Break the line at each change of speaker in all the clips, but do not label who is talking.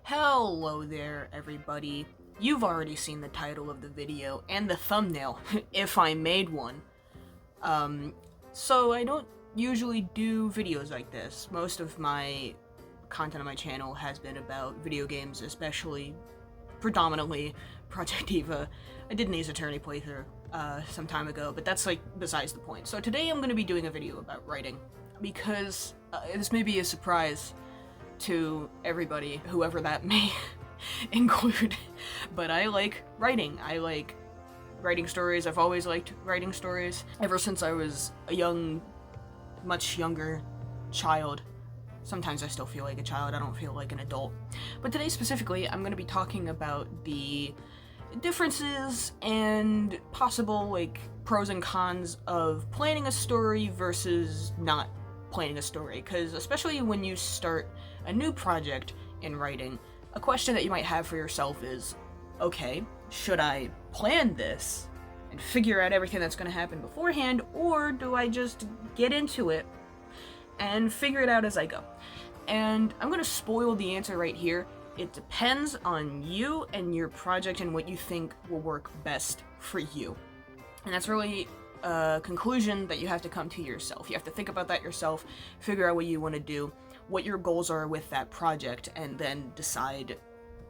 Hello there, everybody. You've already seen the title of the video and the thumbnail, if I made one. Um, so I don't usually do videos like this. Most of my content on my channel has been about video games, especially, predominantly, Project Eva. I did an Ace Attorney playthrough, some time ago, but that's, besides the point. So today I'm going to be doing a video about writing, because this may be a surprise to everybody, whoever that may include. But I like writing. I like writing stories. I've always liked writing stories ever since I was a much younger child. Sometimes I still feel like a child, I don't feel like an adult. But today specifically, I'm going to be talking about the differences and possible, pros and cons of planning a story versus not planning a story. Because especially when you start a new project in writing, a question that you might have for yourself is, okay, should I plan this and figure out everything that's going to happen beforehand, or do I just get into it and figure it out as I go? And I'm going to spoil the answer right here. It depends on you and your project and what you think will work best for you. And that's really a conclusion that you have to come to yourself. You have to think about that yourself, figure out what you want to do, what your goals are with that project, and then decide,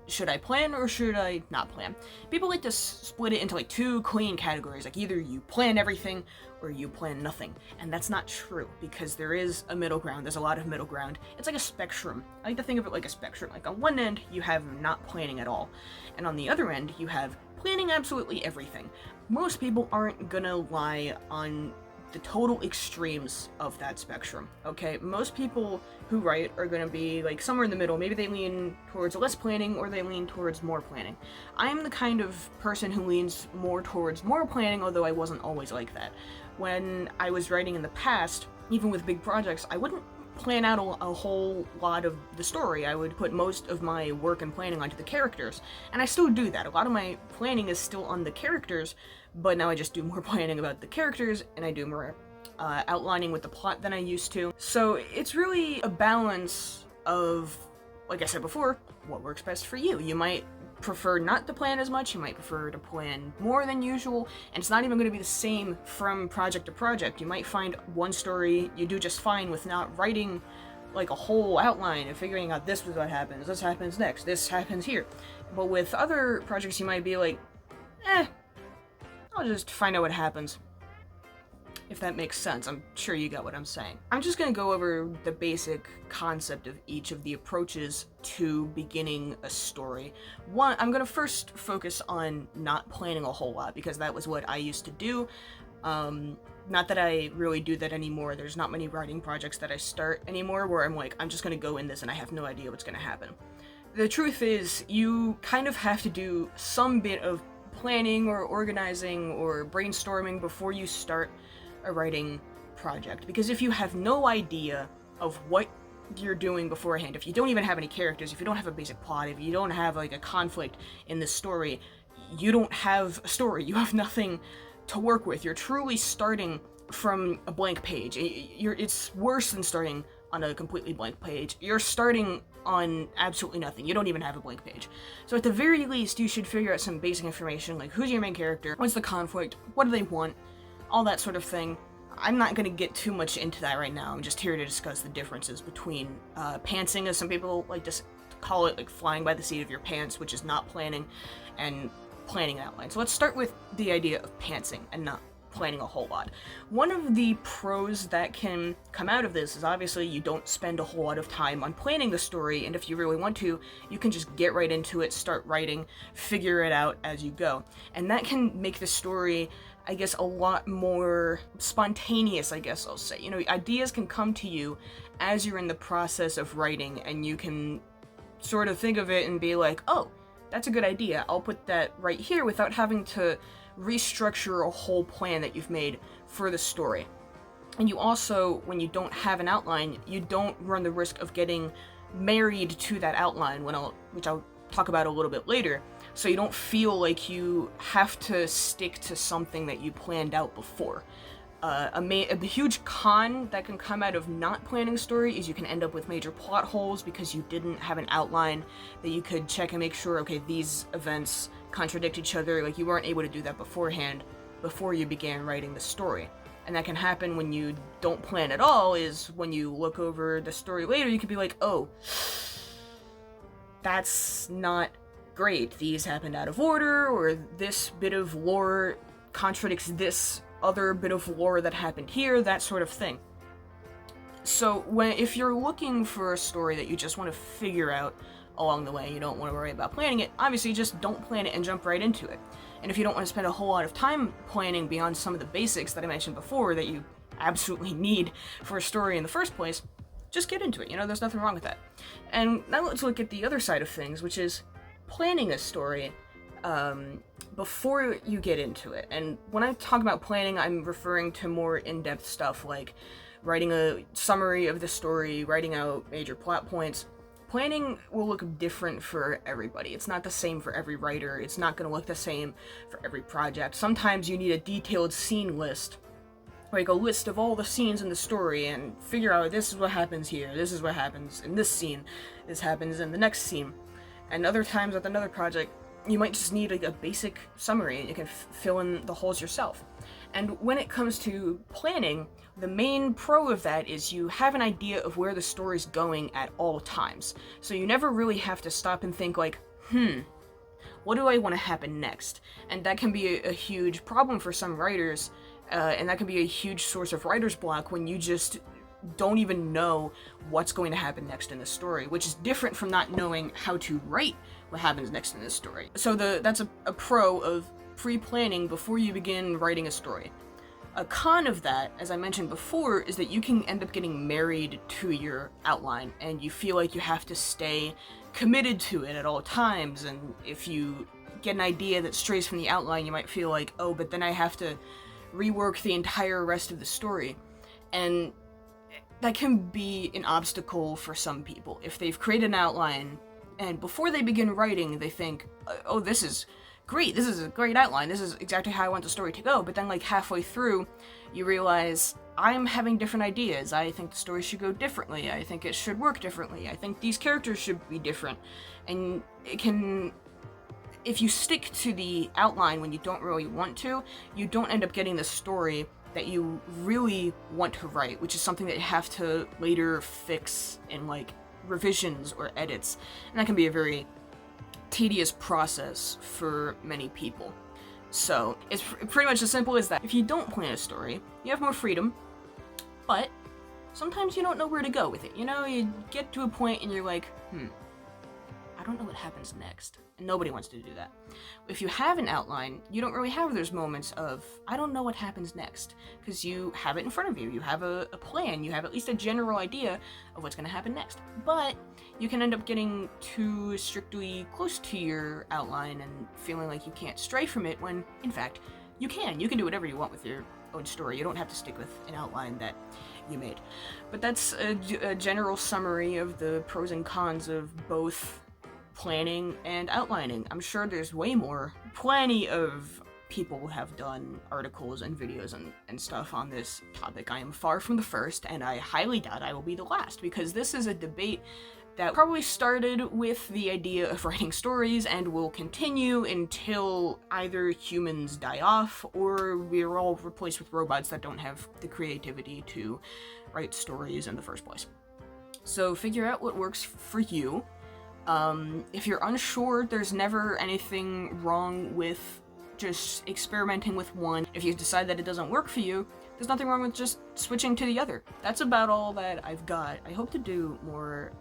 should I plan or should I not plan? People like to split it into two clean categories, either you plan everything or you plan nothing. And that's not true, because there is a middle ground. There's a lot of middle ground. It's like a spectrum. I like to think of it like a spectrum. On one end, you have not planning at all. And on the other end, you have planning absolutely everything. Most people aren't gonna lie on the total extremes of that spectrum, okay? Most people who write are gonna be somewhere in the middle. Maybe they lean towards less planning or they lean towards more planning. I'm the kind of person who leans more towards more planning, although I wasn't always like that. When I was writing in the past, even with big projects, I wouldn't plan out a whole lot of the story. I would put most of my work and planning onto the characters, and I still do that. A lot of my planning is still on the characters, but now I just do more planning about the characters, and I do more outlining with the plot than I used to. So it's really a balance of, like I said before, what works best for you. You might prefer not to plan as much, you might prefer to plan more than usual, and it's not even going to be the same from project to project. You might find one story you do just fine with not writing a whole outline and figuring out this is what happens, this happens next, this happens here. But with other projects you might be I'll just find out what happens. If that makes sense. I'm sure you got what I'm saying. I'm just gonna go over the basic concept of each of the approaches to beginning a story. One, I'm gonna first focus on not planning a whole lot, because that was what I used to do. Not that I really do that anymore. There's not many writing projects that I start anymore where I'm just gonna go in this and I have no idea what's gonna happen. The truth is, you kind of have to do some bit of planning or organizing or brainstorming before you start a writing project, because if you have no idea of what you're doing beforehand, if you don't even have any characters, if you don't have a basic plot, if you don't have a conflict in the story, you don't have a story, you have nothing to work with. You're truly starting from a blank page. It's worse than starting on a completely blank page. You're starting on absolutely nothing. You don't even have a blank page. So at the very least, you should figure out some basic information, who's your main character, what's the conflict, what do they want, all that sort of thing. I'm not going to get too much into that right now. I'm just here to discuss the differences between pantsing, as some people like to call it, flying by the seat of your pants, which is not planning, and planning an outline. So let's start with the idea of pantsing and not planning a whole lot. One of the pros that can come out of this is obviously you don't spend a whole lot of time on planning the story, and if you really want to, you can just get right into it, start writing, figure it out as you go. And that can make the story, I guess, a lot more spontaneous, I guess I'll say. Ideas can come to you as you're in the process of writing, and you can sort of think of it and be oh, that's a good idea. I'll put that right here, without having to restructure a whole plan that you've made for the story. And you also, when you don't have an outline, you don't run the risk of getting married to that outline, which I'll talk about a little bit later. So you don't feel like you have to stick to something that you planned out before. A huge con that can come out of not planning a story is you can end up with major plot holes because you didn't have an outline that you could check and make sure, okay, these events contradict each other. Like, you weren't able to do that beforehand, before you began writing the story. And that can happen when you don't plan at all, is when you look over the story later, you could be like, oh, that's not great. These happened out of order, or this bit of lore contradicts this other bit of lore that happened here, that sort of thing. So if you're looking for a story that you just want to figure out along the way, you don't want to worry about planning it, obviously just don't plan it and jump right into it. And if you don't want to spend a whole lot of time planning beyond some of the basics that I mentioned before that you absolutely need for a story in the first place, just get into it, there's nothing wrong with that. And now let's look at the other side of things, which is planning a story before you get into it. And when I talk about planning, I'm referring to more in-depth stuff like writing a summary of the story, writing out major plot points. Planning will look different for everybody. It's not the same for every writer. It's not going to look the same for every project. Sometimes you need a detailed scene list, like a list of all the scenes in the story, and figure out this is what happens here, this is what happens in this scene, this happens in the next scene. And other times with another project, you might just need like a basic summary and you can fill in the holes yourself. And when it comes to planning, the main pro of that is you have an idea of where the story's going at all times. So you never really have to stop and think like, what do I want to happen next? And that can be a huge problem for some writers, and that can be a huge source of writer's block when you just don't even know what's going to happen next in the story, which is different from not knowing how to write what happens next in the story. So that's a pro of pre-planning before you begin writing a story. A con of that, as I mentioned before, is that you can end up getting married to your outline, and you feel like you have to stay committed to it at all times, and if you get an idea that strays from the outline, you might feel like, oh, but then I have to rework the entire rest of the story. And that can be an obstacle for some people. If they've created an outline, and before they begin writing, they think, oh, this is great, this is a great outline, this is exactly how I want the story to go, but then like halfway through, you realize, I'm having different ideas, I think the story should go differently, I think it should work differently, I think these characters should be different. And it can, if you stick to the outline when you don't really want to, you don't end up getting the story that you really want to write, which is something that you have to later fix in like revisions or edits, and that can be a very tedious process for many people. So it's pretty much as simple as that. If you don't plan a story, you have more freedom, but sometimes you don't know where to go with it. You get to a point and you're like, I don't know what happens next. And nobody wants to do that. If you have an outline, you don't really have those moments of, I don't know what happens next, because you have it in front of you. You have a plan. You have at least a general idea of what's going to happen next. But you can end up getting too strictly close to your outline and feeling like you can't stray from it when, in fact, you can. You can do whatever you want with your own story. You don't have to stick with an outline that you made. But that's a general summary of the pros and cons of both planning and outlining. I'm sure there's way more. Plenty of people have done articles and videos and stuff on this topic. I am far from the first, and I highly doubt I will be the last, because this is a debate that probably started with the idea of writing stories and will continue until either humans die off or we're all replaced with robots that don't have the creativity to write stories in the first place. So figure out what works for you. If you're unsure, there's never anything wrong with just experimenting with one. If you decide that it doesn't work for you, there's nothing wrong with just switching to the other. That's about all that I've got. I hope to do more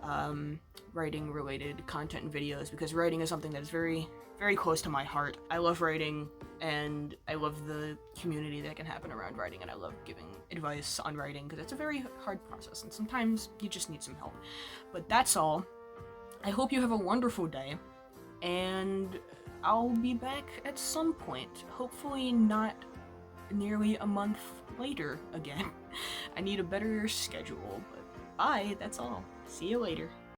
writing related content and videos, because writing is something that is very, very close to my heart. I love writing, and I love the community that can happen around writing, and I love giving advice on writing, because it's a very hard process, and sometimes you just need some help. But that's all. I hope you have a wonderful day, and I'll be back at some point. Hopefully not nearly a month later again. I need a better schedule, but bye, that's all. See you later.